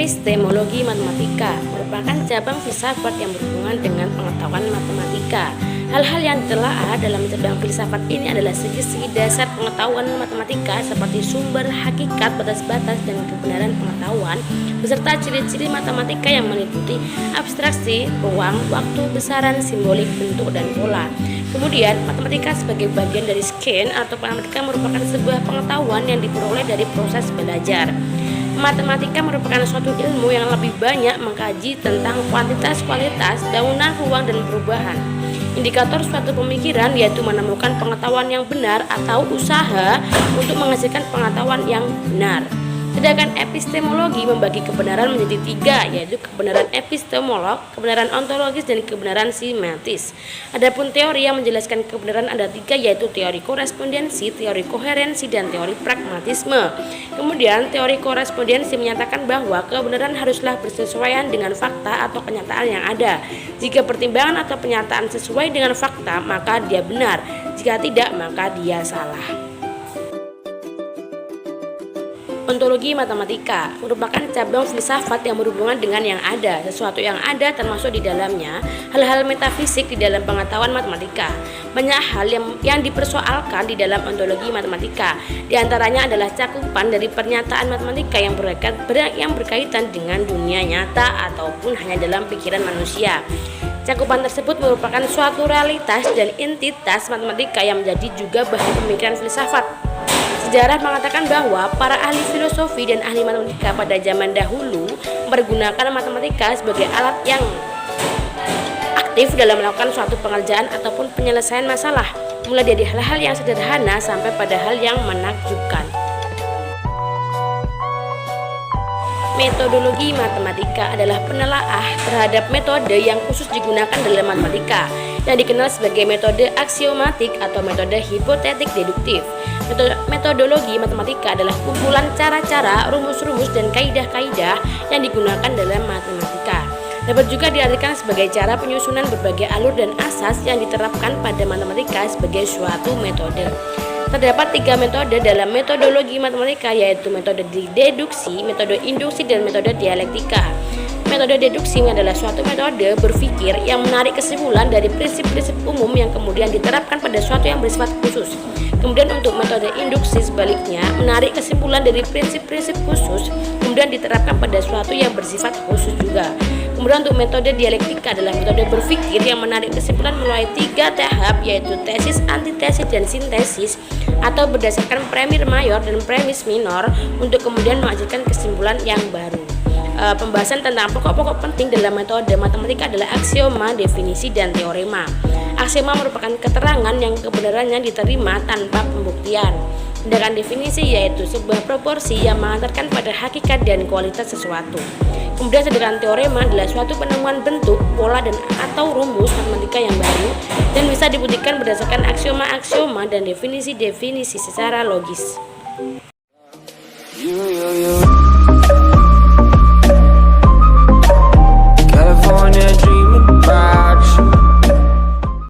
Epistemologi matematika merupakan cabang filsafat yang berhubungan dengan pengetahuan matematika. Hal-hal yang ditelaah dalam cabang filsafat ini adalah segi-segi dasar pengetahuan matematika seperti sumber, hakikat, batas-batas, dan kebenaran pengetahuan, beserta ciri-ciri matematika yang meliputi abstraksi, ruang, waktu, besaran, simbolik, bentuk, dan pola. Kemudian, matematika sebagai bagian dari skein atau matematika merupakan sebuah pengetahuan yang diperoleh dari proses belajar. Matematika merupakan suatu ilmu yang lebih banyak mengkaji tentang kuantitas-kualitas, daunan, ruang, dan perubahan. Indikator suatu pemikiran yaitu menemukan pengetahuan yang benar atau usaha untuk menghasilkan pengetahuan yang benar. Sedangkan epistemologi membagi kebenaran menjadi tiga, yaitu kebenaran epistemolog, kebenaran ontologis, dan kebenaran simetis. Adapun teori yang menjelaskan kebenaran ada tiga, yaitu teori korespondensi, teori koherensi, dan teori pragmatisme. Kemudian teori korespondensi menyatakan bahwa kebenaran haruslah bersesuaian dengan fakta atau kenyataan yang ada. Jika pertimbangan atau penyataan sesuai dengan fakta, maka dia benar. Jika tidak, maka dia salah. Ontologi matematika merupakan cabang filsafat yang berhubungan dengan yang ada, sesuatu yang ada termasuk di dalamnya hal-hal metafisik di dalam pengetahuan matematika. Banyak hal yang dipersoalkan di dalam ontologi matematika. Di antaranya adalah cakupan dari pernyataan matematika yang berkaitan dengan dunia nyata ataupun hanya dalam pikiran manusia. Cakupan tersebut merupakan suatu realitas dan entitas matematika yang menjadi juga bahan pemikiran filsafat. Sejarah mengatakan bahwa para ahli filosofi dan ahli matematika pada zaman dahulu menggunakan matematika sebagai alat yang aktif dalam melakukan suatu pengerjaan ataupun penyelesaian masalah, mulai dari hal-hal yang sederhana sampai pada hal yang menakjubkan. Metodologi matematika adalah penelaah terhadap metode yang khusus digunakan dalam matematika, yang dikenal sebagai metode aksiomatik atau metode hipotetik deduktif. Metodologi matematika adalah kumpulan cara-cara, rumus-rumus, dan kaidah-kaidah yang digunakan dalam matematika. Dapat juga diartikan sebagai cara penyusunan berbagai alur dan asas yang diterapkan pada matematika sebagai suatu metode. Terdapat tiga metode dalam metodologi matematika, yaitu metode deduksi, metode induksi, dan metode dialektika. Metode deduksi adalah suatu metode berpikir yang menarik kesimpulan dari prinsip-prinsip umum yang kemudian diterapkan pada suatu yang bersifat khusus. Kemudian untuk metode induksi sebaliknya, menarik kesimpulan dari prinsip-prinsip khusus kemudian diterapkan pada suatu yang bersifat khusus juga. Kemudian untuk metode dialektika adalah metode berpikir yang menarik kesimpulan melalui tiga tahap, yaitu tesis, antitesis, dan sintesis, atau berdasarkan premis mayor dan premis minor untuk kemudian menghasilkan kesimpulan yang baru. Pembahasan tentang pokok-pokok penting dalam metode matematika adalah aksioma, definisi, dan teorema. Aksioma merupakan keterangan yang kebenarannya diterima tanpa pembuktian. Sedangkan definisi yaitu sebuah proporsi yang mengantarkan pada hakikat dan kualitas sesuatu. Kemudian sedangkan teorema adalah suatu penemuan bentuk, pola, dan atau rumus matematika yang baru dan bisa dibuktikan berdasarkan aksioma-aksioma dan definisi-definisi secara logis.